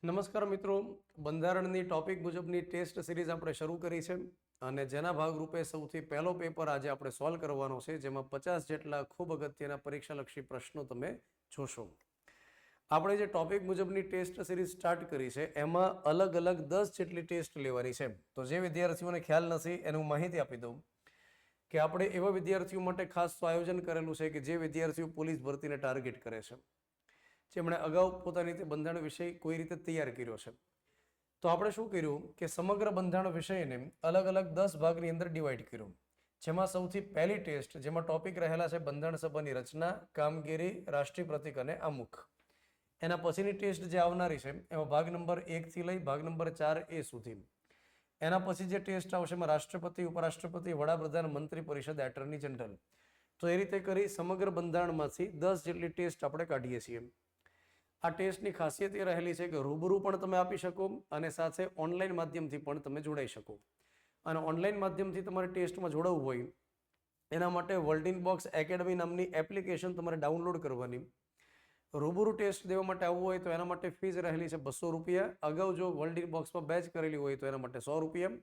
નમસ્કાર મિત્રો, બંધારણની ટોપિક મુજબની ટેસ્ટ સિરીઝ આપણે શરૂ કરી છે અને જેના ભાગરૂપે સૌથી પહેલો પેપર આજે આપણે સોલ્વ કરવાનો છે, જેમાં 50 જેટલા ખૂબ અગત્યના પરીક્ષાલક્ષી પ્રશ્નો તમે જોશો. આપણે જે ટોપિક મુજબની ટેસ્ટ સિરીઝ સ્ટાર્ટ કરી છે એમાં અલગ અલગ 10 જેટલી ટેસ્ટ લેવાની છે. તો જે વિદ્યાર્થીઓને ખ્યાલ નથી એને હું માહિતી આપી દઉં કે આપણે એવા વિદ્યાર્થીઓ માટે ખાસ તો આયોજન કરેલું છે કે જે વિદ્યાર્થીઓ પોલીસ ભરતીને ટાર્ગેટ કરે છે, જેમણે અગાઉ પોતાની રીતે બંધારણ વિષય કોઈ રીતે તૈયાર કર્યો છે. તો આપણે શું કર્યું કે સમગ્ર બંધારણ વિષયને અલગ અલગ 10 ભાગની અંદર ડિવાઈડ કર્યું, જેમાં સૌથી પહેલી ટેસ્ટ જેમાં ટોપિક રહેલા છે બંધારણ સભાની રચના, કામગીરી, રાષ્ટ્રીય પ્રતીક અને આમુખ. એના પછીની ટેસ્ટ જે આવનારી છે એમાં ભાગ નંબર 1 થી લઈ ભાગ નંબર 4A સુધી. એના પછી જે ટેસ્ટ આવશે એમાં રાષ્ટ્રપતિ, ઉપરાષ્ટ્રપતિ, વડાપ્રધાન, મંત્રી પરિષદ, એટર્ની જનરલ. તો એ રીતે કરી સમગ્ર બંધારણમાંથી 10 જેટલી ટેસ્ટ આપણે કાઢીએ છીએ. આ ટેસ્ટની ખાસિયત એ રહેલી છે કે રૂબરૂ પણ તમે આપી શકો અને સાથે ઓનલાઈન માધ્યમથી પણ તમે જોડાઈ શકો. અને ઓનલાઈન માધ્યમથી તમારે ટેસ્ટમાં જોડાવવું હોય એના માટે વર્લ્ડ ઇન બોક્સ એકેડમી નામની એપ્લિકેશન તમારે ડાઉનલોડ કરવાની. રૂબરૂ ટેસ્ટ દેવા માટે આવવું હોય તો એના માટે ફીસ રહેલી છે 200 રૂપિયા. અગાઉ જો વર્લ્ડ ઇન બોક્સમાં બેચ કરેલી હોય તો એના માટે 100 રૂપિયા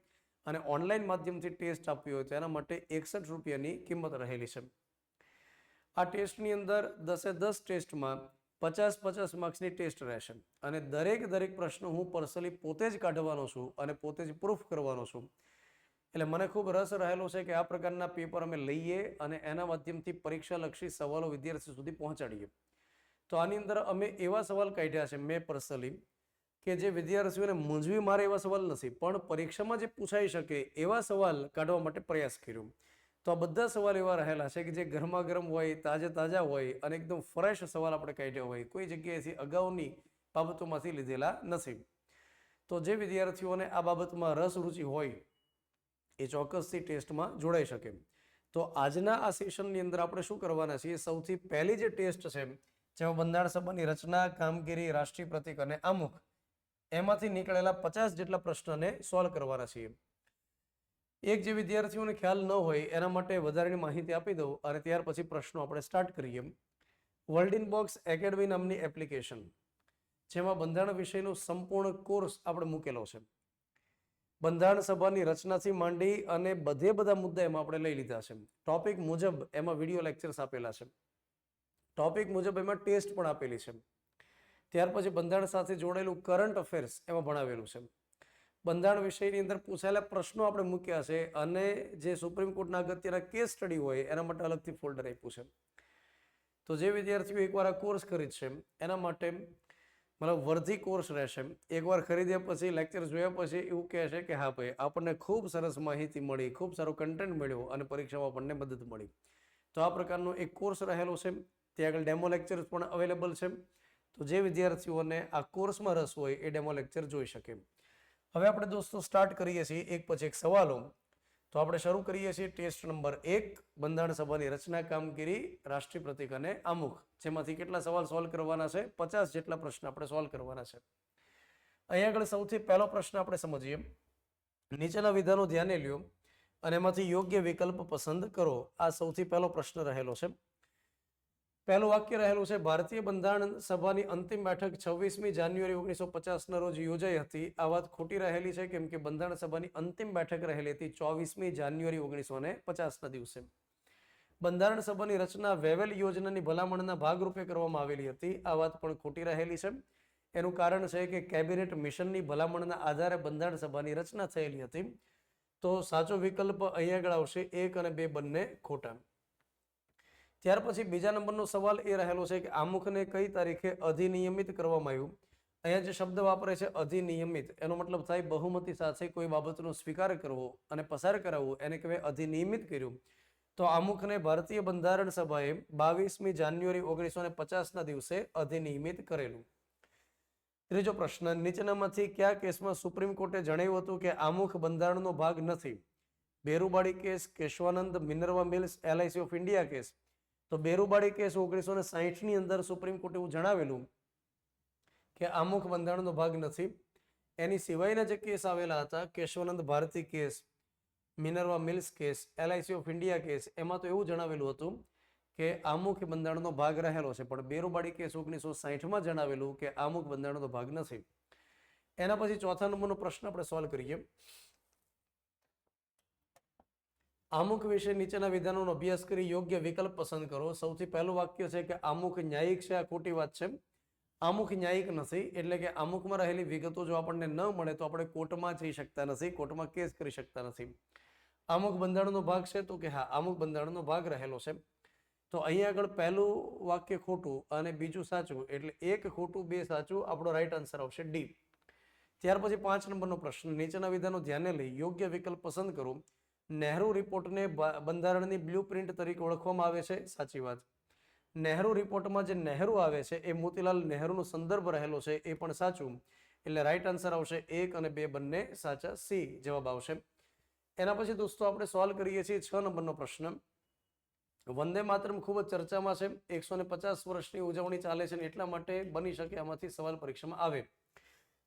અને ઓનલાઈન માધ્યમથી ટેસ્ટ આપવી હોય તો એના માટે 61 રૂપિયાની કિંમત રહેલી છે. આ ટેસ્ટની અંદર 10 ટેસ્ટમાં 50 માર્ક્સની ટેસ્ટ રહેશે અને દરેક પ્રશ્નો હું પર્સનલી પોતે જ કાઢવાનો છું અને પોતે જ પ્રૂફ કરવાનો છું. એટલે મને ખૂબ રસ રહેલો છે કે આ પ્રકારના પેપર અમે લઈએ અને એના માધ્યમથી પરીક્ષાલક્ષી સવાલો વિદ્યાર્થી સુધી પહોંચાડીએ. તો આની અંદર અમે એવા સવાલ કાઢ્યા છે મેં પર્સનલી કે જે વિદ્યાર્થીઓને મૂંઝવી મારે એવા સવાલ નથી, પણ પરીક્ષામાં જે પૂછાઈ શકે એવા સવાલ કાઢવા માટે પ્રયાસ કર્યો. તો આ બધા સવાલ એવા રહેલા છે કે જે ગરમા ગરમ હોય, તાજા હોય અને એકદમ ફ્રેશ સવાલ આપણે કાઢ્યા હોય, કોઈ જગ્યાએથી અગાઉની બાબતોમાંથી લીધેલા નથી. તો જે વિદ્યાર્થીઓને આ બાબતમાં રસ રુચિ હોય એ ચોક્કસથી ટેસ્ટમાં જોડાઈ શકે. તો આજના આ સેશનની અંદર આપણે શું કરવાના છીએ, સૌથી પહેલી જે ટેસ્ટ છે જેમાં બંધારણ સભાની રચના, કામગીરી, રાષ્ટ્રીય પ્રતીક અને આમુખ એમાંથી નીકળેલા 50 જેટલા પ્રશ્નને સોલ્વ કરવાના છીએ. એક જે વિદ્યાર્થીઓને ખ્યાલ ન હોય એના માટે વધારેની માહિતી આપી દઉં અને ત્યાર પછી પ્રશ્નો આપણે સ્ટાર્ટ કરીએ. વર્લ્ડ ઇન બોક્સ એકેડમી નામની એપ્લિકેશન જેમાં બંધારણ વિષયનો સંપૂર્ણ કોર્સ આપણે મૂકેલો છે. બંધારણ સભાની રચનાથી માંડી અને બધા મુદ્દા એમાં આપણે લઈ લીધા છે. ટોપિક મુજબ એમાં વિડીયો લેક્ચર્સ આપેલા છે, ટોપિક મુજબ એમાં ટેસ્ટ પણ આપેલી છે. ત્યાર પછી બંધારણ સાથે જોડાયેલું કરંટ અફેર્સ એમાં ભણાવેલું છે. બંધારણ વિષયની અંદર પૂછાયેલા પ્રશ્નો આપણે મૂક્યા છે અને જે સુપ્રીમ કોર્ટના અગત્યના કેસ સ્ટડી હોય એના માટે અલગથી ફોલ્ડર આપ્યું છે. તો જે વિદ્યાર્થીઓ એકવાર આ કોર્સ ખરીદશે એના માટે મતલબ વર્ધી કોર્સ રહેશે. એકવાર ખરીદ્યા પછી લેક્ચર જોયા પછી એવું કહે છે કે હા ભાઈ આપણને ખૂબ સરસ માહિતી મળી, ખૂબ સારો કન્ટેન્ટ મળ્યો અને પરીક્ષામાં આપણને મદદ મળી. તો આ પ્રકારનો એક કોર્સ રહેલો છે. ત્યાં આગળ ડેમો લેક્ચર્સ પણ અવેલેબલ છે. તો જે વિદ્યાર્થીઓને આ કોર્સમાં રસ હોય એ ડેમો લેક્ચર જોઈ શકે. હવે આપણે દોસ્તો સ્ટાર્ટ કરીએ છીએ એક પછી એક સવાલો. તો આપણે શરૂ કરીએ છીએ ટેસ્ટ નંબર 1 બંધારણ સભાની રચના, કામગીરી, રાષ્ટ્રીય પ્રતીક અને આમુખ, જેમાંથી કેટલા સવાલ સોલ્વ કરવાના છે, 50 જેટલા પ્રશ્ન આપણે સોલ્વ કરવાના છે. અહીંયા આગળ સૌથી પહેલો પ્રશ્ન આપણે સમજીએ. નીચેના વિધાનો ધ્યાને લ્યો અને એમાંથી યોગ્ય વિકલ્પ પસંદ કરો. આ સૌથી પહેલો પ્રશ્ન રહેલો છે. પહેલું વાક્ય રહેલું છે, ભારતીય બંધારણ સભાની અંતિમ બેઠક 26મી જાન્યુઆરી 1950ના રોજ યોજાઈ હતી. આ વાત ખોટી રહેલી છે કેમ કે બંધારણ સભાની અંતિમ બેઠક રહેલી હતી 24મી જાન્યુઆરી 1950ના દિવસે. બંધારણ સભાની રચના વેવેલ યોજનાની ભલામણના ભાગરૂપે કરવામાં આવેલી હતી. આ વાત પણ ખોટી રહેલી છે. એનું કારણ છે કે કેબિનેટ મિશનની ભલામણના આધારે બંધારણ સભાની રચના થયેલી હતી. તો સાચો વિકલ્પ અહીંયા આગળ આવશે 1 અને 2 બંને ખોટા. ત્યાર પછી બીજા નંબરનો સવાલ એ રહેલો છે કે આમુખને કઈ તારીખે અધિનિયમિત કરવામાં આવ્યું. અહીંયા જે શબ્દ વાપરે છે અધિનિયમિત, એનો મતલબ થાય બહુમતી સાથે કોઈ બાબતનો સ્વીકાર કરવો અને પસાર કરાવવું, એને કહેવાય અધિનિયમિત કર્યું. તો આમુખને ભારતીય બંધારણ સભાએ 22મી જાન્યુઆરી 1950ના દિવસે અધિનિયમિત કરેલું. ત્રીજો પ્રશ્ન, નીચેનામાંથી કયા કેસમાં સુપ્રીમ કોર્ટે જણાવ્યું હતું કે આમુખ બંધારણનો ભાગ નથી? Berubari case, Kesavananda, Minerva Mills, LIC of India case. તો બેરુબાડી કેસ 1960ની અંદર સુપ્રીમ કોર્ટે એવું જણાવેલું કે આમુખ બંધારણનો ભાગ નથી. એની સિવાયના જે કેસ આવેલા હતા, Kesavananda Bharati case, Minerva Mills case, LIC of India case, એમાં તો એવું જણાવેલું હતું કે આમુખ બંધારણનો ભાગ રહેલો છે, પણ બેરુબાડી કેસ 1960માં જણાવેલું કે આમુખ બંધારણનો ભાગ નથી. એના પછી ચોથા નંબરનો પ્રશ્ન આપણે સોલ્વ કરીએ. આમુખ વિશે નીચેના વિધાનોનો અભ્યાસ કરી યોગ્ય વિકલ્પ પસંદ કરો. સૌથી પહેલું વાક્ય છે કે આમુખ ન્યાયિક છે. આ ખોટી વાત છે. આમુખ ન્યાયિક નથી, એટલે કે આમુખમાં રહેલી વિગતો જો આપણને ન મળે તો આપણે કોર્ટમાં જઈ શકતા નથી, કોર્ટમાં કેસ કરી શકતા નથી. આમુખ બંધારણનો ભાગ છે તો કે હા, આમુખ બંધારણનો ભાગ રહેલો છે. તો અહીંયા આગળ પહેલું વાક્ય ખોટું અને બીજું સાચું, એટલે એક ખોટું બે સાચું. આપણો રાઈટ આન્સર આવશે ડી. ત્યાર પછી 5 નંબરનો પ્રશ્ન, નીચેના વિધાનો ધ્યાને લઈ યોગ્ય વિકલ્પ પસંદ કરો. નહેરુ રિપોર્ટને બંધારણની બ્લુપ્રિન્ટ તરીકે ઓળખવામાં આવે છે. સાચી વાત. નહેરુ રિપોર્ટમાં જે નહેરુ આવે છે એ મોતીલાલ નહેરુનો સંદર્ભ રહેલો છે, એ પણ સાચું. એટલે રાઈટ આન્સર આવશે 1 અને 2 બંને સાચા, સી જવાબ આવશે. એના પછી દોસ્તો આપણે સોલ્વ કરીએ છીએ 6 નંબરનો પ્રશ્ન. વંદે માતરમ ખૂબ જ ચર્ચામાં છે. 150 વર્ષની ઉજવણી ચાલે છે, એટલા માટે બની શકે આમાંથી સવાલ પરીક્ષામાં આવે.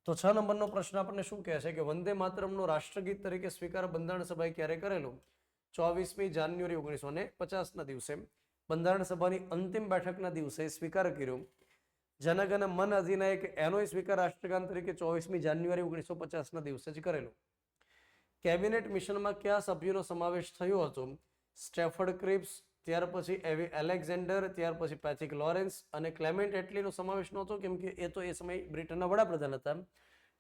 તો 6 નંબરનો પ્રશ્ન આપણને શું કહે છે કે વંદે માતરમનો રાષ્ટ્રગીત તરીકે સ્વીકાર બંધારણ સભાએ ક્યારે કરેલો? 24મી જાન્યુઆરી 1950 ના દિવસે. બંધારણ સભાની અંતિમ બેઠકના દિવસે સ્વીકાર કર્યો. જનગણ મન અધિનાયક એનો સ્વીકાર રાષ્ટ્રગાન તરીકે 24મી જાન્યુઆરી 1950 ના દિવસે જ કરેલો. કેબિનેટ મિશનમાં કયા સભ્યોનો સમાવેશ થયો હતો? સ્ટેફર્ડ ક્રિપ્સ, ત્યાર પછી એવી એલેક્ઝાન્ડર, ત્યાર પછી પેથિક લોરેન્સ અને ક્લેમેન્ટ એટલીનો સમાવેશ નહોતો, કેમ કે એ તો એ સમયે બ્રિટનના વડાપ્રધાન હતા.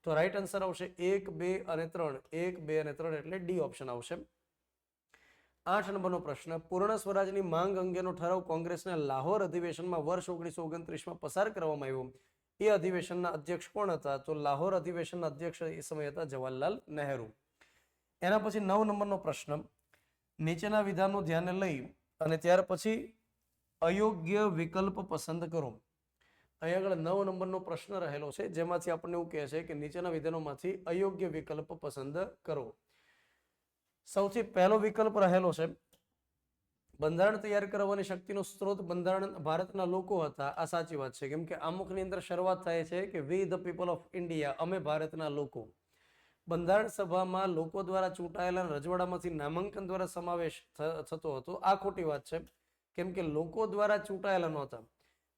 તો રાઈટ આન્સર આવશે 1, 2 અને 3. 1, 2 અને 3 એટલે ડી ઓપ્શન આવશે. 8 નંબરનો પ્રશ્ન, પૂર્ણ સ્વરાજની માંગ અંગેનો ઠરાવ કોંગ્રેસના લાહોર અધિવેશનમાં વર્ષ 1929માં પસાર કરવામાં આવ્યો. એ અધિવેશનના અધ્યક્ષ કોણ હતા? તો લાહોર અધિવેશનના અધ્યક્ષ એ સમયે હતા જવાહરલાલ નહેરુ. એના પછી 9 નંબરનો પ્રશ્ન, નીચેના વિધાનો ધ્યાને લઈ અને ત્યાર પછી અયોગ્ય વિકલ્પ પસંદ કરો. અહીં આગળ 9 નંબરનો પ્રશ્ન રહેલો છે, જેમાંથી આપણને એવું કહે છે કે નીચેના વિધાનોમાંથી અયોગ્ય વિકલ્પ પસંદ કરો. સૌથી પહેલો વિકલ્પ રહેલો છે બંધારણ તૈયાર કરવાની શક્તિનો સ્ત્રોત બંધારણ ભારતના લોકો હતા. આ સાચી વાત છે, કેમ કે આમુખની અંદર શરૂઆત થાય છે કે વી ધ પીપલ ઓફ ઇન્ડિયા, અમે ભારતના લોકો. બંધારણ સભામાં લોકો દ્વારા ચૂંટાયેલા રજવાડામાંથી નામાંકન દ્વારા સમાવેશ થતો હતો. આ ખોટી વાત છે, કેમ કે લોકો દ્વારા ચૂંટાયેલા નહોતા.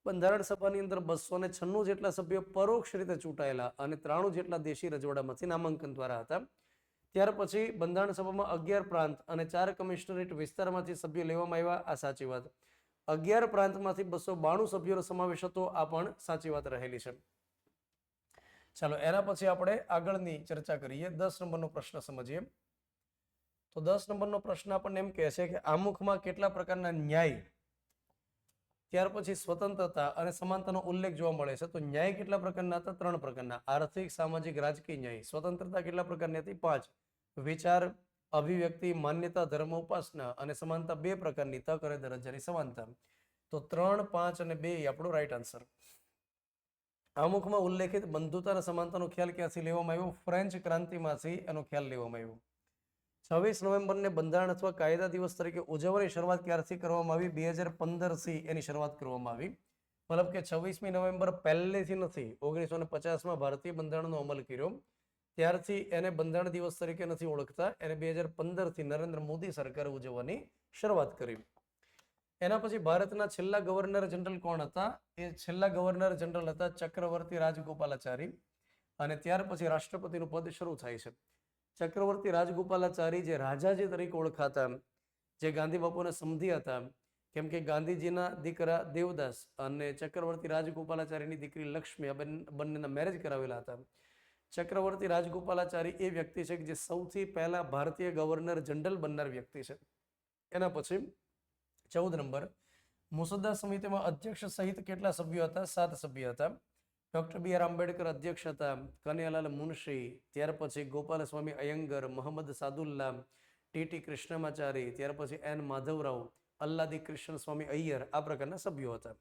બંધારણ સભાની અંદર 296 જેટલા સભ્યો પરોક્ષ રીતે ચૂંટાયેલા અને 93 જેટલા દેશી રજવાડામાંથી નામાંકન દ્વારા હતા. ત્યાર પછી બંધારણ સભામાં 11 પ્રાંત અને 4 કમિશનરેટ વિસ્તારમાંથી સભ્યો લેવામાં આવ્યા. આ સાચી વાત. 11 પ્રાંતમાંથી 292 સભ્યોનો સમાવેશ હતો. આ પણ સાચી વાત રહેલી છે. ચાલો એના પછી આપણે આગળની ચર્ચા કરીએ. 10 નંબરનો પ્રશ્ન સમજીએ. તો 10 નંબરનો પ્રશ્ન આપણને એમ કહે છે કે આમુખમાં કેટલા પ્રકારના ન્યાય, ત્યાર પછી સ્વતંત્રતા અને સમાનતાનો ઉલ્લેખ જોવા મળે છે. તો ન્યાય કેટલા પ્રકારના હતા? 3 પ્રકારના. આર્થિક, સામાજિક, રાજકીય ન્યાય. સ્વતંત્રતા કેટલા પ્રકારની હતી? 5. વિચાર, અભિવ્યક્તિ, માન્યતા, ધર્મ, ઉપાસના. અને સમાનતા 2 પ્રકારની, તક અને દરજ્જાની સમાનતા. તો 3, 5 અને 2 એ આપણો રાઈટ આન્સર. આમુખમાં ઉલ્લેખિત બંધુતા અને સમાનતાનો ખ્યાલ ક્યાંથી લેવામાં આવ્યો? ફ્રેન્ચ ક્રાંતિમાંથી એનો ખ્યાલ લેવામાં આવ્યો. 26 નવેમ્બરને બંધારણ અથવા કાયદા દિવસ તરીકે ઉજવવાની શરૂઆત ક્યારથી કરવામાં આવી? 2015થી એની શરૂઆત કરવામાં આવી. મતલબ કે 26મી નવેમ્બર પહેલેથી નથી, 1950માં ભારતીય બંધારણનો અમલ કર્યો ત્યારથી એને બંધારણ દિવસ તરીકે નથી ઓળખતા. એને 2015થી નરેન્દ્ર મોદી સરકારે ઉજવવાની શરૂઆત કરી. એના પછી ભારતના છેલ્લા ગવર્નર જનરલ કોણ હતા? એ છેલ્લા ગવર્નર જનરલ હતા ચક્રવર્તી રાજગોપાલાચારી. અને ત્યાર પછી રાષ્ટ્રપતિનું પદ શરૂ થાય છે. ચક્રવર્તી રાજગોપાલાચારી જે રાજાજી તરીકે ઓળખાતા, જે ગાંધી બાપુના સમધી હતા, કેમ કે ગાંધીજીના દીકરા દેવદાસ અને ચક્રવર્તી રાજગોપાલાચારીની દીકરી લક્ષ્મી આ બંનેના મેરેજ કરાવેલા હતા. ચક્રવર્તી રાજગોપાલાચારી એ વ્યક્તિ છે કે જે સૌથી પહેલા ભારતીય ગવર્નર જનરલ બનનાર વ્યક્તિ છે. એના પછી 14 નંબર, મુસદ્દા સમિતિમાં અધ્યક્ષ સહિત કેટલા સભ્યો હતા? 7 સભ્ય હતા. ડોક્ટર બી આર આંબેડકર અધ્યક્ષ હતા, કનૈયાલાલ મુનશી, ત્યાર પછી ગોપાલ સ્વામી અયંગર, મોહમ્મદ સાદુલ્લા, ટી કૃષ્ણમાચારી, ત્યાર પછી એન માધવરાવ, અલ્લાદી કૃષ્ણ સ્વામી અય્યર આ પ્રકારના સભ્યો હતા.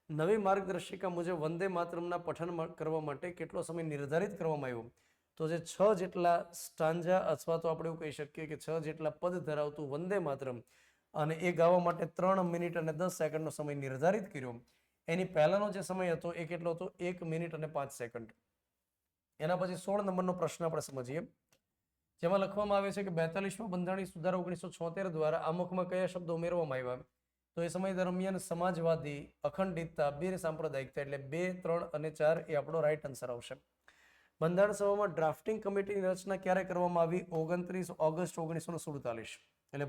નવી માર્ગદર્શિકા મુજબ વંદે માતરમના પઠન કરવા માટે કેટલો સમય નિર્ધારિત કરવામાં આવ્યો? તો જે 6 જેટલા સ્ટાન્જા અથવા તો આપણે એવું કહી શકીએ કે 6 જેટલા પદ ધરાવતું વંદે માતરમ, અને એ ગાવા માટે 3 મિનિટ અને 10 સેકન્ડનો સમય નિર્ધારિત કર્યો. એની પહેલાનો જે સમય હતો એ કેટલો હતો? 1 મિનિટ અને 5 સેકન્ડ. એના પછી 16 નંબરનો પ્રશ્ન આપણે સમજીએ, જેમાં લખવામાં આવે છે કે 42મા બંધારણીય સુધારા 1976 દ્વારા આમુખમાં કયા શબ્દો ઉમેરવામાં આવ્યા? તો એ સમય દરમિયાન સમાજવાદી, અખંડિતતા, બિન સાંપ્રદાયિકતા એટલે 2, 3 અને 4 એ આપણો રાઈટ આન્સર આવશે. બંધારણ સભામાં ડ્રાફ્ટિંગ કમિટીની રચના ક્યારે કરવામાં આવી? 29 ઓગસ્ટ 1947. એટલે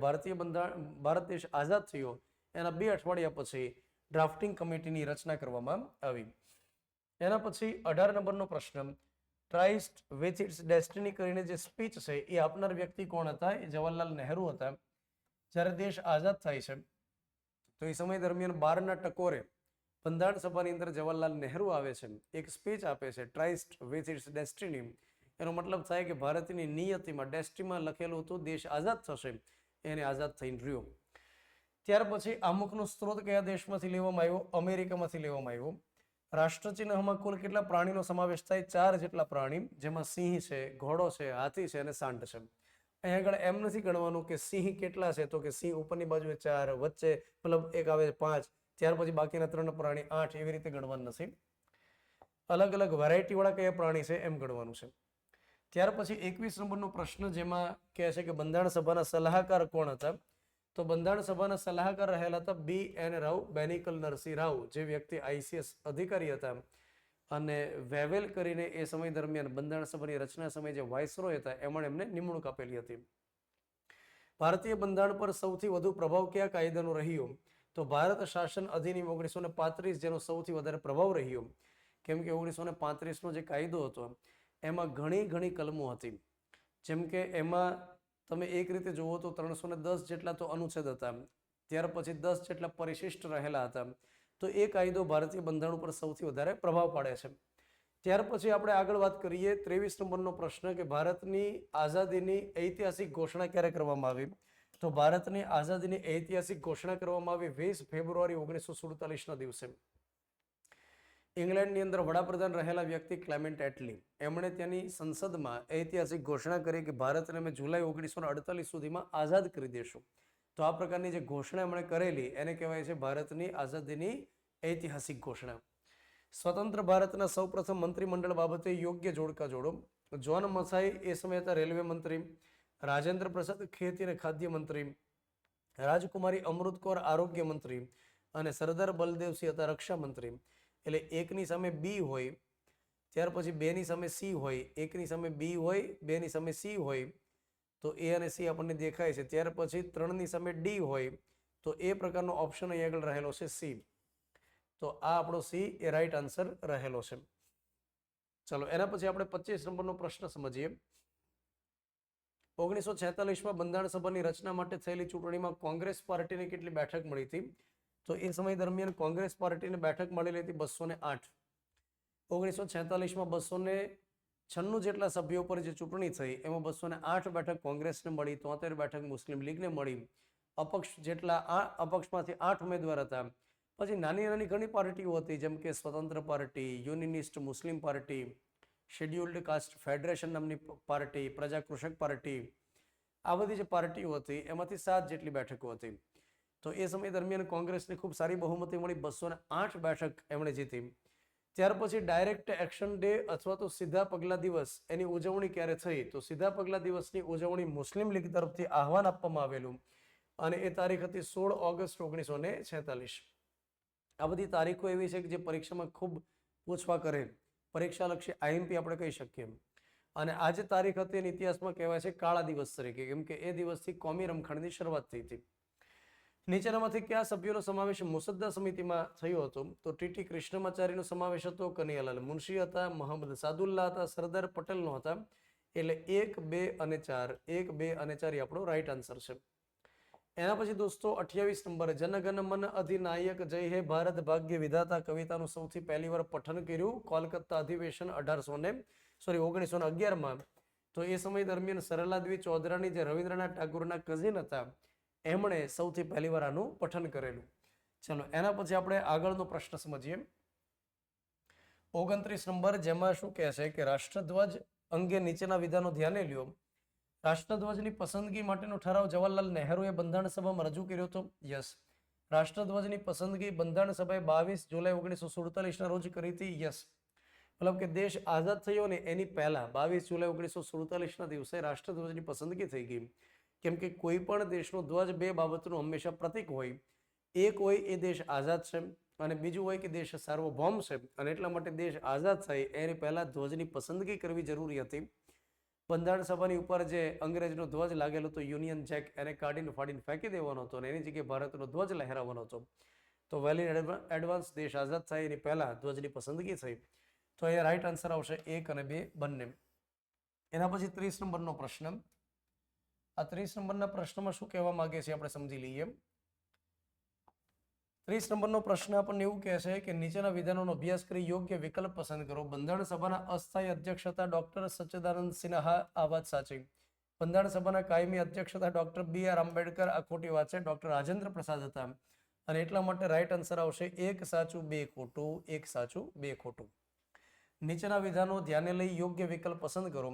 ભારત દેશ આઝાદ થયો એના 2 અઠવાડિયા પછી ડ્રાફ્ટિંગ કમિટીની રચના કરવામાં આવી. એના પછી 18 નંબરનો પ્રશ્ન, ટ્રાઇસ્ટ વિથ ઇટ્સ ડેસ્ટિની કરીને જે સ્પીચ છે એ આપનાર વ્યક્તિ કોણ હતા? એ જવાહરલાલ નહેરુ હતા. જ્યારે દેશ આઝાદ થાય છે તો એ સમય દરમિયાન 12ના ટકોરે બંધારણ સભાની અંદર જવાહરલાલ નહેરુ આવે છે, એક સ્પીચ આપે છે, ટ્રાઇસ્ટ વિથ ઇટ્સ ડેસ્ટિની. એનો મતલબ થાય કે ભારતની નિયતિમાં, ડેસ્ટીમાં લખેલું હતું દેશ આઝાદ થશે, એને આઝાદ થઈને રહ્યો. ત્યાર પછી આમુખનો સ્ત્રોત કયા દેશમાંથી લેવામાં આવ્યો? અમેરિકામાંથી લેવામાં આવ્યો. રાષ્ટ્રચિહ્નમાં કુલ કેટલા પ્રાણીનો સમાવેશ થાય? 4 જેટલા પ્રાણી, જેમાં સિંહ છે, ઘોડો છે, હાથી છે અને સાંઢ છે. અહીંયા આગળ એમ નથી ગણવાનું કે સિંહ કેટલા છે, તો કે સિંહ ઉપરની બાજુએ 4, વચ્ચે મતલબ એક આવે 5, ત્યાર પછી બાકીના 3 પ્રાણી 8, એવી રીતે ગણવાનું નથી. અલગ અલગ વેરાયટી વાળા કયા પ્રાણી છે એમ ગણવાનું છે. ત્યાર પછી 21 નંબરનો પ્રશ્ન, જેમાં કહે છે કે બંધારણ સભાના સલાહકાર કોણ હતા? તો બંધારણ સભાના સલાહકાર રહેલા હતા B.N. રાવ, બેનિકલ નરસિંહ રાવ, જે વ્યક્તિ ICS અધિકારી હતા અને વેવેલ કરીને એ સમય દરમિયાન બંધારણ સભાની રચના સમયે જે વાઇસરોય હતા એમણે એમને નિમણૂક આપેલી હતી. ભારતીય બંધારણ પર સૌથી વધુ પ્રભાવ કયા કાયદાનો રહ્યો? તો ભારત શાસન અધિનિયમ 1935, જેનો સૌથી વધારે પ્રભાવ રહ્યો. કેમ કે 1935નો જે કાયદો હતો એમાં ઘણી કલમો હતી. જેમ કે એમાં તમે એક રીતે જુઓ તો 310 જેટલા તો અનુચ્છેદ હતા, ત્યાર પછી 10 જેટલા પરિશિષ્ટ રહેલા હતા. તો એ કાયદો ભારતીય બંધારણ ઉપર સૌથી વધારે પ્રભાવ પાડે છે. ત્યાર પછી આપણે આગળ વાત કરીએ 23 નંબરનો પ્રશ્ન, કે ભારતની આઝાદીની ઐતિહાસિક ઘોષણા ક્યારે કરવામાં આવી? તો ભારતની આઝાદીની ઐતિહાસિક ઘોષણા કરવામાં આવી 20 ફેબ્રુઆરી 1947ના દિવસે. ઇંગ્લેન્ડની અંદર વડાપ્રધાન રહેલા વ્યક્તિ ક્લેમેન્ટ એટલી, એમણે ત્યાંની સંસદમાં ઐતિહાસિક ઘોષણા કરી કે ભારતને અમે જુલાઈ 1948 સુધીમાં આઝાદ કરી દેશું. તો આ પ્રકારની જે ઘોષણા એમણે કરેલી એને કહેવાય છે ભારતની આઝાદીની ઐતિહાસિક ઘોષણા. સ્વતંત્ર ભારતના સૌપ્રથમ મંત્રીમંડળ બાબતે યોગ્ય જોડકા જોડો. જ્હોન મસાઈ એ સમયે હતા રેલવે મંત્રી, રાજેન્દ્ર પ્રસાદ ખેતી અને ખાદ્ય મંત્રી, રાજકુમારી અમૃત કૌર આરોગ્ય મંત્રી અને સરદાર બલદેવસિંહ હતા રક્ષા મંત્રી. એટલે એકની સામે બી હોય, ત્યાર પછી 2ની સામે સી હોય, એકની સામે બી હોય, 2ની સામે સી હોય, તો એ અને સી આપણને દેખાય છે. ત્યાર પછી 3ની સામે ડી હોય, તો એ પ્રકારનો ઓપ્શન અહીં આગળ રહેલો છે સી. તો આ આપણો સી એ રાઈટ આન્સર રહેલો છે. ચલો એના પછી આપણે 25 નંબરનો પ્રશ્ન સમજીએ. 1946માં બંધારણ સભાની રચના માટે થયેલી ચૂંટણીમાં કોંગ્રેસ પાર્ટીને કેટલી બેઠક મળી હતી? તો એ સમય દરમિયાન કોંગ્રેસ પાર્ટીને બેઠક મળેલી હતી 208. 1946માં 296 જેટલા સભ્યો પર જે ચૂંટણી થઈ એમાં 208 બેઠક કોંગ્રેસને મળી, 73 બેઠક મુસ્લિમ લીગને મળી. અપક્ષમાંથી 8 ઉમેદવાર હતા. પછી નાની ઘણી પાર્ટીઓ હતી, જેમ કે સ્વતંત્ર પાર્ટી, યુનિનિસ્ટ મુસ્લિમ પાર્ટી, શેડ્યુલ્ડ કાસ્ટ ફેડરેશન નામની પાર્ટી, પ્રજા કૃષક પાર્ટી, આ બધી જે પાર્ટીઓ હતી એમાંથી 7 જેટલી બેઠકો હતી. તો એ સમય દરમિયાન કોંગ્રેસને ખૂબ સારી બહુમતી મળી, 208 બેઠક એમણે જીતી. ત્યાર પછી ડાયરેક્ટ એક્શન ડે અથવા તો સીધા પગલા દિવસ એની ઉજવણી ક્યારે થઈ? તો સીધા પગલા દિવસની ઉજવણી મુસ્લિમ લીગ તરફથી આહવાન આપવામાં આવેલું અને એ તારીખ હતી 16 ઓગસ્ટ 1946. આ બધી તારીખો એવી છે કે જે પરીક્ષામાં ખૂબ પૂછવા કરે, પરીક્ષાલક્ષી IMP આપણે કહી શકીએ. અને આ જે તારીખ હતી એની ઇતિહાસમાં કહેવાય છે કાળા દિવસ તરીકે, કેમ કે એ દિવસથી કોમી રમખાણની શરૂઆત થઈ હતી. નીચેનામાંથી કયા સભ્યોનો સમાવેશ મુસદ્દા સમિતિમાં થયો હતો? તો ટીટી કૃષ્ણમાચાર્યનો સમાવેશ હતો, કનૈયાલાલ મુનશી હતા, મોહમ્મદ સાદુલ્લા હતા, સરદાર પટેલનો હતા. એટલે 1, 2 અને 4, 1, 2 અને 4 એ આપણો રાઈટ આન્સર છે. એના પછી દોસ્તો 28 નંબર, જનગણ મન અધિનાયક જય હે ભારત ભાગ્ય વિધાતા કવિતાનું સૌથી પહેલી વાર પઠન કર્યું કોલકાતા અધિવેશન 1911માં. તો એ સમય દરમિયાન સરલાદેવી ચૌધરાણી, જે રવિન્દ્રનાથ ટાગોરના કઝિન હતા, એમણે સૌથી પહેલી વાર આનું પઠન કરેલું. ચલો એના પછી આપણે આગળનો પ્રશ્ન સમજીએ. 29 નંબર, જેમાં શું કહે છે કે રાષ્ટ્રધ્વજ અંગે નીચેના વિધાનો ધ્યાને લ્યો. રાષ્ટ્રધ્વજની પસંદગી માટેનો ઠરાવ જવાહરલાલ નહેરુએ બંધારણ સભામાં રજૂ કર્યો હતો. યસ. રાષ્ટ્રધ્વજની પસંદગી બંધારણ સભાએ 22 જુલાઈ 1947ના રોજ કરી હતી. યસ. મતલબ કે દેશ આઝાદ થયો ને એની પહેલા 22 જુલાઈ 1947ના દિવસે રાષ્ટ્રધ્વજની પસંદગી થઈ ગઈ. કેમ કે કોઈ પણ દેશનો ધ્વજ બે બાબતનું હંમેશા પ્રતીક હોય. એક હોય એ દેશ આઝાદ છે, અને બીજું હોય કે દેશ સાર્વભૌમ છે અને એટલા માટે દેશ આઝાદ થાય એની પહેલા ધ્વજની પસંદગી કરવી જરૂરી હતી. બંધારણ સભાની ઉપર જે અંગ્રેજનો ધ્વજ લાગેલો હતો યુનિયન જેક, એને કાઢીને ફાડીને ફેંકી દેવાનો હતો અને એની જગ્યાએ ભારતનો ધ્વજ લહેરાવાનો હતો. તો વેલ ઇન એડવાન્સ દેશ આઝાદ થાય એની પહેલા ધ્વજની પસંદગી થઈ. તો અહીંયા રાઈટ આન્સર આવશે 1 અને 2 બંને. એના પછી 30 નંબરનો પ્રશ્ન. આ 30 નંબરના પ્રશ્નમાં શું કહેવા માંગે છે આપણે સમજી લઈએ. 30 નંબરનો પ્રશ્ન આપણને એવું કહે છે કે નીચેના વિધાનોનો અભ્યાસ કરી યોગ્ય વિકલ્પ પસંદ કરો. બંધારણ સભાના અસ્થાયી અધ્યક્ષ હતા ડોક્ટર સચ્ચિદાનંદ સિન્હા, આ વાત સાચી. બંધારણ સભાના કાયમી અધ્યક્ષ હતા ડોક્ટર BR આંબેડકર, આ ખોટી વાત છે. ડોક્ટર રાજેન્દ્ર પ્રસાદ હતા અને એટલા માટે રાઈટ આન્સર આવશે 1 સાચું 2 ખોટું. 1 સાચું 2 ખોટું. નીચેના વિધાનો ધ્યાને લઈ યોગ્ય વિકલ્પ પસંદ કરો.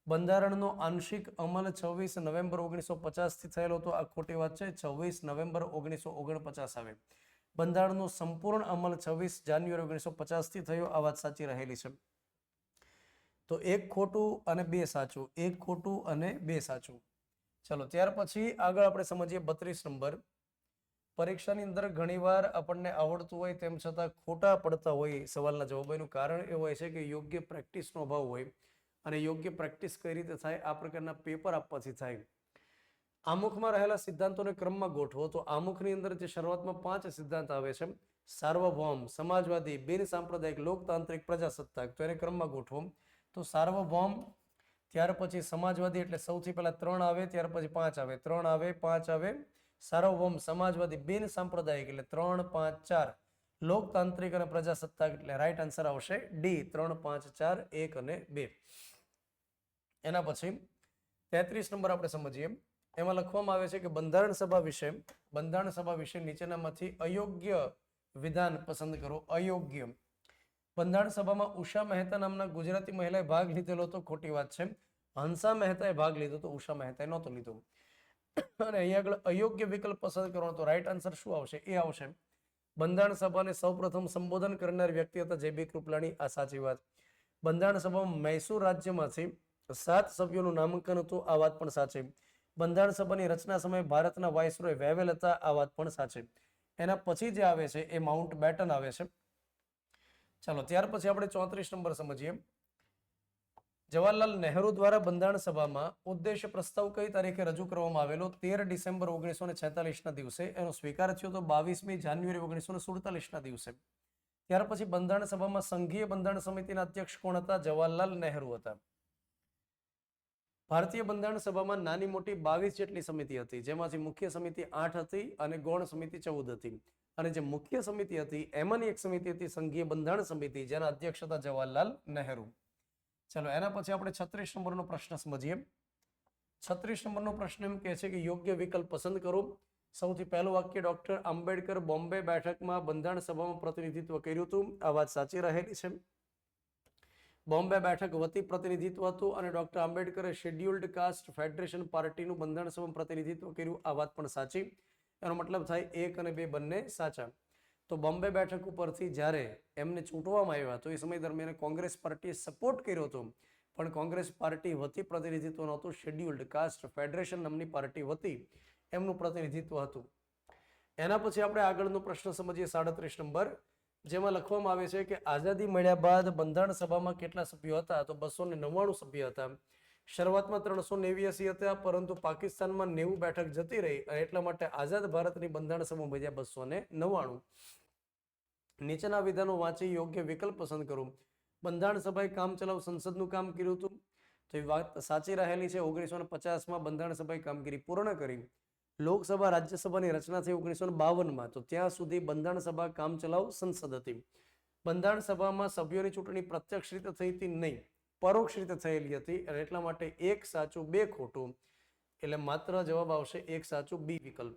બંધારણનો આંશિક અમલ 26 નવેમ્બર 1950 થી થયેલો હતો, આ ખોટી વાત છે. 26 નવેમ્બર 1949 આવે. બંધારણનો સંપૂર્ણ અમલ 26 જાન્યુઆરી 1950 થી થયો, આ વાત સાચી રહેલી છે. તો 1 ખોટું અને 2 સાચું. 1 ખોટું અને 2 સાચું. ચલો ત્યાર પછી આગળ આપણે સમજીએ 32 નંબર. પરીક્ષાની અંદર ઘણીવાર આપણને આવડતું હોય તેમ છતાં ખોટા પડતા હોય સવાલના જવાબ. એનું કારણ એ હોય છે કે યોગ્ય પ્રેક્ટિસનો અભાવ હોય અને યોગ્ય પ્રેક્ટિસ કઈ રીતે થાય, આ પ્રકારના પેપર આપવાથી થાય. આમુખમાં રહેલા સિદ્ધાંતોને ક્રમમાં ગોઠવો. તો આમુખની અંદર જે શરૂઆતમાં 5 સિદ્ધાંત આવે છે, સાર્વભૌમ, સમાજવાદી, બિન સાંપ્રદાયિક, લોકતાંત્રિક, પ્રજાસત્તાક, તો એને ક્રમમાં ગોઠવો. તો સાર્વભૌમ, ત્યાર પછી સમાજવાદી એટલે સૌથી પહેલા 3 આવે, ત્યાર પછી 5 આવે. 3 આવે, 5 આવે. સાર્વભૌમ, સમાજવાદી, બિન સાંપ્રદાયિક એટલે 3, 5, 4. લોકતાંત્રિક અને પ્રજાસત્તાક એટલે રાઈટ આન્સર આવશે ડી, 3, 5, 4, 1 અને 2. એના પછી 33 નંબર આપણે સમજીએ. એમાં લખવામાં આવે છે કે બંધારણ સભા વિશે નીચેનામાંથી અયોગ્ય વિધાન પસંદ કરો. અયોગ્ય. બંધારણ સભામાં ઉષા મહેતા નામના ગુજરાતી મહિલાએ ભાગ લીધેલો હતો, ખોટી વાત છે. હંસા મહેતાએ ભાગ લીધો તો ઉષા મહેતાએ નહોતો લીધો. અને અહીંયા આગળ અયોગ્ય વિકલ્પ પસંદ કરવાનો, તો રાઈટ આન્સર શું આવશે? એ આવશે બંધારણ સભાને સૌપ્રથમ સંબોધન કરનાર વ્યક્તિ હતા JB કૃપલાણી, આ સાચી વાત. બંધારણ સભામાં મૈસૂર રાજ્યમાંથી 7 સભ્યોનું નામાંકન હતું, આ વાત પણ સાચી. બંધારણ સભાની રચના સમયે ભારતના વાઇસરોય વેવેલ હતા, આ વાત પણ સાચી. એના પછી જે આવે છે એ માઉન્ટ બેટન આવે છે. ચાલો ત્યાર પછી આપણે 34 નંબર સમજીએ. જવાહરલાલ નહેરુ દ્વારા બંધારણ સભામાં ઉદ્દેશ્ય પ્રસ્તાવ કઈ તારીખે રજૂ કરવામાં આવેલો? 13 ડિસેમ્બર 1946 ના દિવસે. એનો સ્વીકાર થયો તો 22મી જાન્યુઆરી 1947 ના દિવસે. ત્યાર પછી બંધારણ સભામાં સંઘીય બંધારણ સમિતિના અધ્યક્ષ કોણ હતા? જવાહરલાલ નહેરુ હતા. ભારતીય બંધારણ સભામાં નાની મોટી 22 જેટલી સમિતિ હતી, જેમાંથી મુખ્ય સમિતિ 8 હતી અને ગૌણ સમિતિ 14 હતી. અને જે મુખ્ય સમિતિ હતી એમાંની એક સમિતિ હતી સંઘીય બંધારણ સમિતિ, જેના અધ્યક્ષ હતા જવાહરલાલ નહેરુ. ચલો એના પછી આપણે 36 નંબરનો પ્રશ્ન સમજીએ. 36 નંબરનો પ્રશ્ન એમ કહે છે કે યોગ્ય વિકલ્પ પસંદ કરો. સૌથી પહેલું વાક્ય, ડોક્ટર આંબેડકર બોમ્બે બેઠકમાં બંધારણ સભામાં પ્રતિનિધિત્વ કર્યું હતું, આ વાત સાચી રહેલી છે. બોમ્બે બેઠક વતી પ્રતિનિધિત્વ હતું અને ડોક્ટર આંબેડકરે શેડ્યુલ્ડ કાસ્ટ ફેડરેશન પાર્ટીનું બંધારણ સભામાં પ્રતિનિધિત્વ કર્યું, આ વાત પણ સાચી. એનો મતલબ થાય 1 અને 2 બંને સાચા. તો બોમ્બે બેઠક ઉપરથી જ્યારે એમને ચૂંટવામાં આવ્યા તો એ સમય દરમિયાન કોંગ્રેસ પાર્ટીએ સપોર્ટ કર્યો હતો, પણ કોંગ્રેસ પાર્ટી વતી પ્રતિનિધિત્વ નહોતું, શેડ્યુલ્ડ કાસ્ટ ફેડરેશન નામની પાર્ટી વતી એમનું પ્રતિનિધિત્વ હતું. એના પછી આપણે આગળનો પ્રશ્ન સમજીએ 37 નંબર, જેમાં લખવામાં આવે છે કે આઝાદી મળ્યા બાદ બંધારણ સભામાં કેટલા સભ્યો હતા? તો 299 સભ્ય હતા. શરૂઆતમાં 389 હતા, પરંતુ પાકિસ્તાનમાં 90 બેઠક જતી રહી અને એટલા માટે આઝાદ ભારતની બંધારણ સભા મળ્યા 299. નીચેના વિધાનો વાંચી યોગ્ય વિકલ્પ પસંદ કરો. બંધારણ સભાએ કામચલાઉ સંસદનું કામ કર્યું હતું, તો એ વાત સાચી રહેલી છે. 1950માં બંધારણ સભાએ કામગીરી પૂર્ણ કરી. લોકસભા રાજ્યસભાની રચના થઈ 1952માં, તો ત્યાં સુધી બંધારણ સભા કામચલાઉ સંસદ હતી. બંધારણ સભામાં સભ્યોની ચૂંટણી પ્રત્યક્ષ રીતે થઈ હતી નહીં, પરોક્ષ રીતે થયેલી હતી અને એટલા માટે 1 સાચું 2 ખોટું, એટલે માત્ર જવાબ આવશે 1 સાચું, બી વિકલ્પ.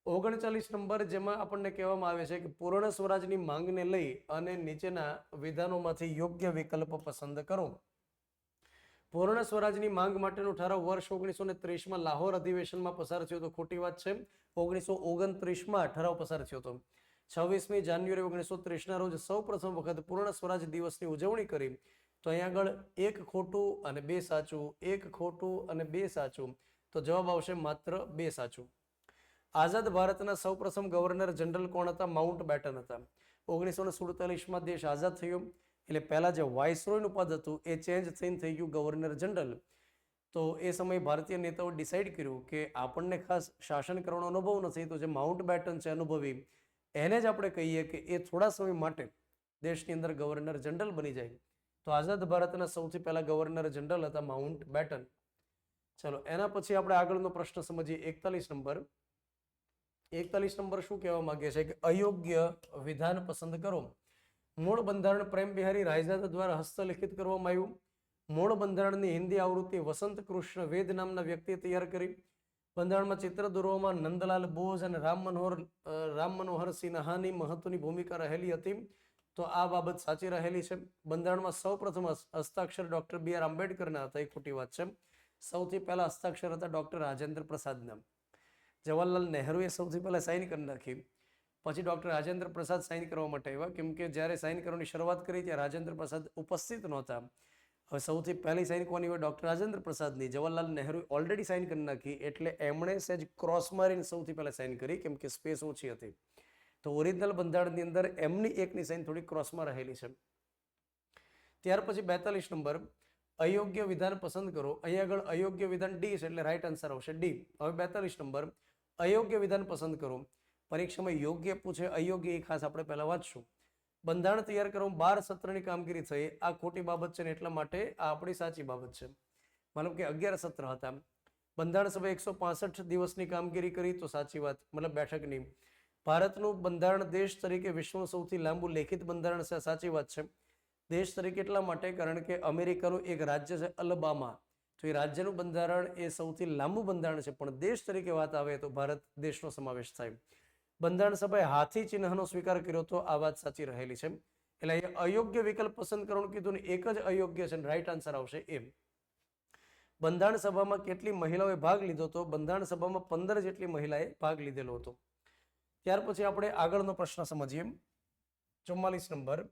39 નંબર, જેમાં આપણને કહેવામાં આવે છે કે પૂર્ણ સ્વરાજની માંગને લઈ અને નીચેના વિધાનોમાંથી યોગ્ય વિકલ્પ પસંદ કરો. પૂર્ણ સ્વરાજની માંગ માટેનો ઠરાવ વર્ષ 1930માં લાહોર અધિવેશનમાં પસાર થયો હતો, ખોટી વાત છે. 1929માં ઠરાવ પસાર થયો હતો. 26મી જાન્યુઆરી 1930ના રોજ સૌ પ્રથમ વખત પૂર્ણ સ્વરાજ દિવસની ઉજવણી કરી. તો અહીંયા આગળ 1 ખોટું અને 2 સાચું, 1 ખોટું અને 2 સાચું, તો જવાબ આવશે માત્ર 2 સાચું. આઝાદ ભારતના સૌપ્રથમ ગવર્નર જનરલ કોણ હતા? માઉન્ટ બેટન હતા. 1947માં દેશ આઝાદ થયો એટલે પહેલા જે વાઇસરોયનું પદ હતું એ ચેન્જ થઈને થઈ ગયું ગવર્નર જનરલ. તો એ સમયે ભારતીય નેતાઓ ડિસાઈડ કર્યું કે આપણને ખાસ શાસન કરવાનો અનુભવ નથી, તો જે માઉન્ટ બેટન છે અનુભવી, એને જ આપણે કહીએ કે એ થોડા સમય માટે દેશની અંદર ગવર્નર જનરલ બની જાય. તો આઝાદ ભારતના સૌથી પહેલા ગવર્નર જનરલ હતા માઉન્ટ બેટન. ચલો એના પછી આપણે આગળનો પ્રશ્ન સમજીએ. 41 નંબર. 41 નંબર શું કહેવા માંગે છે કે અયોગ્ય વિધાન પસંદ કરો. મૂળ બંધારણ પ્રેમ બિહારી રાયજાદા દ્વારા હસ્તલિખિત કરવામાં આવ્યું. મૂળ બંધારણની હિન્દી આવૃત્તિ વસંત કૃષ્ણ વેદ નામના વ્યક્તિએ તૈયાર કરી. બંધારણમાં ચિત્ર દોરવામાં નંદલાલ બોઝ અને રામ મનોહર સિન્હાની મહત્વની ભૂમિકા રહેલી હતી. તો આ બાબત સાચી રહેલી છે. બંધારણમાં સૌપ્રથમ હસ્તાક્ષર ડોક્ટર BR આંબેડકરના હતા, એ ખોટી વાત છે. સૌથી પહેલા હસ્તાક્ષર હતા ડોક્ટર રાજેન્દ્ર પ્રસાદના. જવાહરલાલ નહેરુએ સૌથી પહેલા સાઇન કરી નાખી, પછી ડોક્ટર રાજેન્દ્ર પ્રસાદ સાઇન કરવા માટે આવ્યા, કેમ કે જ્યારે સાઇન કરવાની શરૂઆત કરી ત્યારે રાજેન્દ્ર પ્રસાદ ઉપસ્થિત નહોતા. હવે સૌથી પહેલી સાઇન કોની હોય? ડોક્ટર રાજેન્દ્ર પ્રસાદની. જવાહરલાલ નહેરુએ ઓલરેડી સાઇન કરી નાખી એટલે એમણે સહેજ ક્રોસ મારીને સૌથી પહેલા સાઇન કરી, કેમ કે સ્પેસ ઓછી હતી. તો ઓરિજિનલ બંધારણની અંદર એમની એકની સાઇન થોડી ક્રોસમાં રહેલી છે. ત્યાર પછી 42 નંબર. અયોગ્ય વિધાન પસંદ કરો. અહીં આગળ અયોગ્ય વિધાન ડી છે એટલે રાઈટ આન્સર આવશે ડી. હવે 42 નંબર. અયોગ્ય વિધાન પસંદ કરો. પરીક્ષામાં યોગ્ય પૂછે, અયોગ્ય એ ખાસ આપણે પહેલા વાંચશું. બંધારણ તૈયાર કરવામાં 12 સત્રની કામગીરી થઈ, આ ખોટી બાબત છે ને એટલા માટે આ આપણી સાચી બાબત છે. મતલબ કે 11 સત્ર હતા. બંધારણ સભાએ 165 દિવસની કામગીરી કરી, તો સાચી વાત, મતલબ બેઠકની. ભારતનું બંધારણ દેશ તરીકે વિશ્વનું સૌથી લાંબુ લેખિત બંધારણ છે, સાચી વાત છે. દેશ તરીકે એટલા માટે કારણ કે અમેરિકાનું એક રાજ્ય છે અલબામા, તો એ રાજ્યનું બંધારણ એ સૌથી લાંબુ બંધારણ છે, પણ દેશ તરીકે વાત આવે તો ભારત દેશનો સમાવેશ થાય. બંધારણ સભાએ હાથી ચિહ્નનો સ્વીકાર કર્યો, તો આ વાત સાચી રહેલી છે. એટલે અયોગ્ય વિકલ્પ પસંદ કરવાનું કીધું ને, એક જ અયોગ્ય છે, રાઈટ આન્સર આવશે એમ. બંધારણ સભામાં કેટલી મહિલાઓએ ભાગ લીધો હતો? બંધારણ સભામાં 15 જેટલી મહિલાએ ભાગ લીધેલો હતો. ત્યાર પછી આપણે આગળનો પ્રશ્ન સમજીએ. 44 નંબર.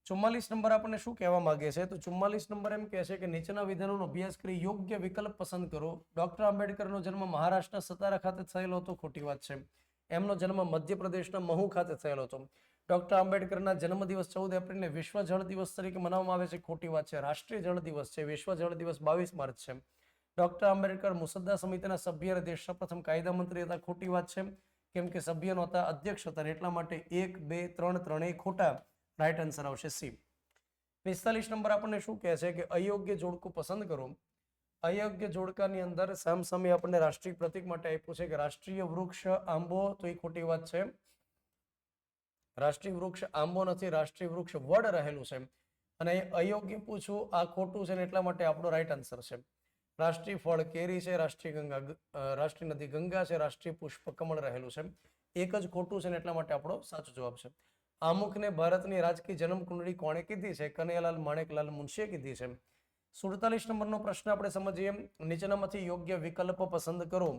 44 નંબર આપણને શું કહેવા માંગે છે? તો 44 નંબર એમ કહે છે કે નીચેના વિધાનોનો અભ્યાસ કરી યોગ્ય વિકલ્પ પસંદ કરો. ડોક્ટર આંબેડકરનો જન્મ મહારાષ્ટ્રના સતારા ખાતે થયેલો હતો, ખોટી વાત છે. એમનો જન્મ મધ્યપ્રદેશના મહુ ખાતે થયેલો હતો. ડોક્ટર આંબેડકરના જન્મદિવસ 14 એપ્રિલને વિશ્વ જળ દિવસ તરીકે મનાવવામાં આવે છે, ખોટી વાત છે. રાષ્ટ્રીય જળ દિવસ છે. વિશ્વ જળ દિવસ 22 માર્ચ છે. ડોક્ટર આંબેડકર મુસદ્દા સમિતિના સભ્ય અને દેશના પ્રથમ કાયદા મંત્રી હતા, ખોટી વાત છે. કેમ કે સભ્ય નહોતા, અધ્યક્ષ હતા, એટલા માટે 1, 2, 3 ત્રણેય ખોટા. રાઈટ આન્સર આવશે સી. 45 નંબર આપણને શું કહે છે કે અયોગ્ય જોડકું પસંદ કરો. અયોગ્ય જોડકાની અંદર સામસામે આપણને રાષ્ટ્રીય પ્રતીક માટે આપ્યું છે કે રાષ્ટ્રીય વૃક્ષ આંબો, તો એ ખોટી વાત છે. રાષ્ટ્રીય વૃક્ષ આંબો નથી, રાષ્ટ્રીય વૃક્ષ વડ રહેલું છે. અને અયોગ્ય પૂછવું આ ખોટું છે ને એટલા માટે આપણો રાઈટ આન્સર છે. રાષ્ટ્રીય ફળ કેરી છે, રાષ્ટ્રીય નદી ગંગા છે, રાષ્ટ્રીય પુષ્પ કમળ રહેલું છે. એક જ ખોટું છે ને એટલા માટે આપણો સાચો જવાબ છે. આમુખને ભારતની રાજકીય જન્મ કુંડળી કોણે કીધી છે? કનૈયાલાલ માણેકલાલ મુનશીએ કીધી છે. 47 નંબરનો પ્રશ્ન આપણે સમજીએ. નીચેનામાંથી યોગ્ય વિકલ્પ પસંદ કરો.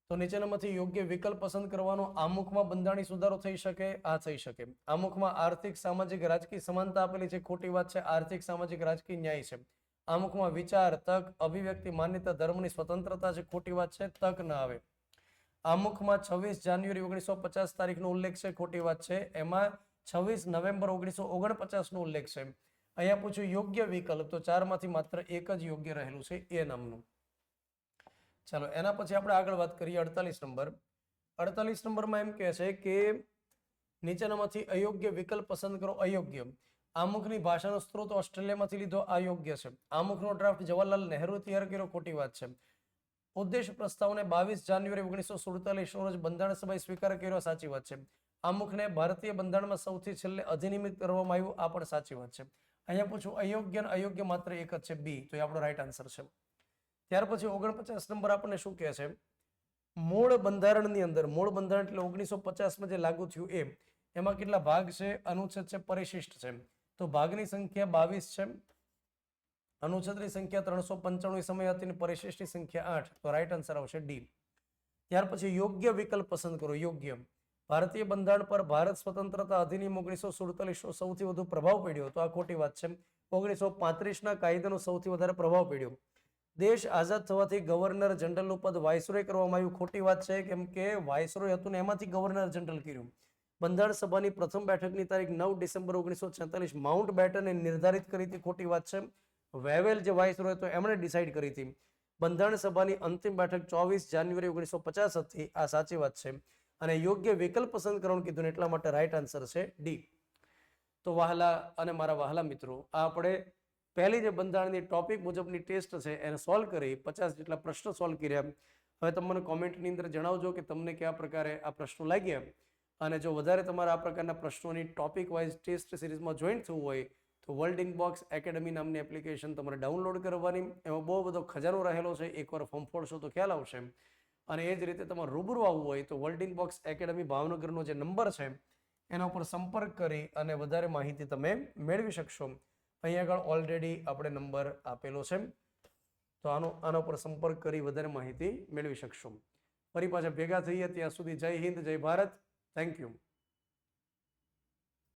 તો નીચેનામાંથી યોગ્ય વિકલ્પ પસંદ કરવાનો. આમુખમાં બંધારણીય સુધારો થઈ શકે? આ થઈ શકે. આમુખમાં આર્થિક સામાજિક રાજકીય સમાનતા આપેલી છે, ખોટી વાત છે. આર્થિક સામાજિક રાજકીય ન્યાય છે. આમુખમાં વિચાર, તક, અભિવ્યક્તિ, માન્યતા, ધર્મની સ્વતંત્રતા છે, ખોટી વાત છે. તક ના આવે. આમુખમાં 26 જાન્યુઆરી 1950 તારીખનો ઉલ્લેખ છે, ખોટી વાત છે. એમાં 26 નવેમ્બર 1949 નો ઉલ્લેખ છે. અહીંયા પૂછ્યું યોગ્ય વિકલ્પ, તો 4 માંથી માત્ર એક જ યોગ્ય રહેલું છે, એ નામનું. ચાલો એના પછી આપણે આગળ વાત કરીએ. 48 નંબર. 48 નંબરમાં એમ કહે છે કે નીચેનામાંથી અયોગ્ય વિકલ્પ પસંદ કરો. અયોગ્ય. આમુખની ભાષાનો સ્ત્રોત ઓસ્ટ્રેલિયામાંથી લીધો, આ યોગ્ય છે. આમુખનો ડ્રાફ્ટ જવાહરલાલ નહેરુ તૈયાર કર્યો, ખોટી વાત છે. ઉદ્દેશ પ્રસ્તાવને 22 જાન્યુઆરી 1947 રોજ બંધારણ સભાએ સ્વીકાર કર્યો, સાચી વાત છે. આમુખને ભારતીય બંધારણમાં સૌથી છેલ્લે અધિનિયમિત કરવામાં આવ્યું, આ પણ સાચી વાત છે. અહીંયા પૂછું અયોગ્ય અને અયોગ્ય માત્ર એક જ છે, બી, તો એ આપણો રાઈટ આન્સર છે. ત્યાર પછી 49 નંબર આપણને શું કહે છે? મૂળ બંધારણની અંદર, મૂળ બંધારણ એટલે 1950માં જે લાગુ થયું એમાં કેટલા ભાગ છે? અનુચ્છેદ છે, પરિશિષ્ટ છે. તો ભાગની સંખ્યા 22 છે, અનુચ્છેદની સંખ્યા 395 સમય હતી અને પરિશિષ્ટની સંખ્યા 8, તો રાઈટ આન્સર આવશે ડી. ત્યાર પછી યોગ્ય વિકલ્પ પસંદ કરો. યોગ્ય. ભારતીય બંધારણ પર ભારત સ્વતંત્રતા અધિનિયમ 1947 સૌથી વધુ પ્રભાવ પડ્યો, તો આ ખોટી વાત છે. 1935ના કાયદાનો સૌથી વધારે પ્રભાવ પડ્યો. દેશ આઝાદ થવાથી ગવર્નર જનરલનું પદ વાઇસરોય કરવામાં આવ્યું. ખોટી વાત છે, કેમ કે વાઇસરોય હતું ને એમાંથી ગવર્નર જનરલ કર્યું. બંધારણ સભાની પ્રથમ બેઠકની તારીખ 9 ડિસેમ્બર 1946 માઉન્ટ બેટને નિર્ધારિત કરી હતી. ખોટી વાત છે. વેવેલ જે વાઇસરોય હતો એમણે ડિસાઇડ કરી હતી. બંધારણ સભાની અંતિમ બેઠક 24 જાન્યુઆરી 1950 હતી. આ સાચી વાત છે. અને યોગ્ય વિકલ્પ પસંદ કરવાનું કીધું ને એટલા માટે રાઈટ આન્સર છે ડી. તો વહાલા અને મારા વહાલા મિત્રો, આ આપણે પહેલી જે બંધારણની ટોપિક મુજબની ટેસ્ટ છે એને સોલ્વ કરી 50 જેટલા પ્રશ્નો સોલ્વ કર્યા. હવે તમે મને કોમેન્ટની અંદર જણાવજો કે તમને કયા પ્રકારે આ પ્રશ્નો લાગ્યા. અને જો વધારે તમારે આ પ્રકારના પ્રશ્નોની ટોપિક વાઇઝ ટેસ્ટ સિરીઝમાં જોઈન્ટ થવું હોય તો વર્લ્ડ ઇનબોક્સ એકેડમી નામની એપ્લિકેશન તમારે ડાઉનલોડ કરવાની. એમાં બહુ બધો ખજાનો રહેલો છે. એકવાર ફોર્મ ફોડશો તો ખ્યાલ આવશે. અને એ જ રીતે તમારે રૂબરૂ આવવું હોય તો વર્લ્ડ ઇનબોક્સ એકેડમી ભાવનગરનો જે નંબર છે એના ઉપર સંપર્ક કરી અને વધારે માહિતી તમે મેળવી શકશો. અહીંયા આગળ ઓલરેડી આપણે નંબર આપેલો છે, તો આના ઉપર સંપર્ક કરી વધારે માહિતી મેળવી શકશો. ફરી પાછા ભેગા થઈએ, ત્યાં સુધી જય હિન્દ, જય ભારત. Thank you.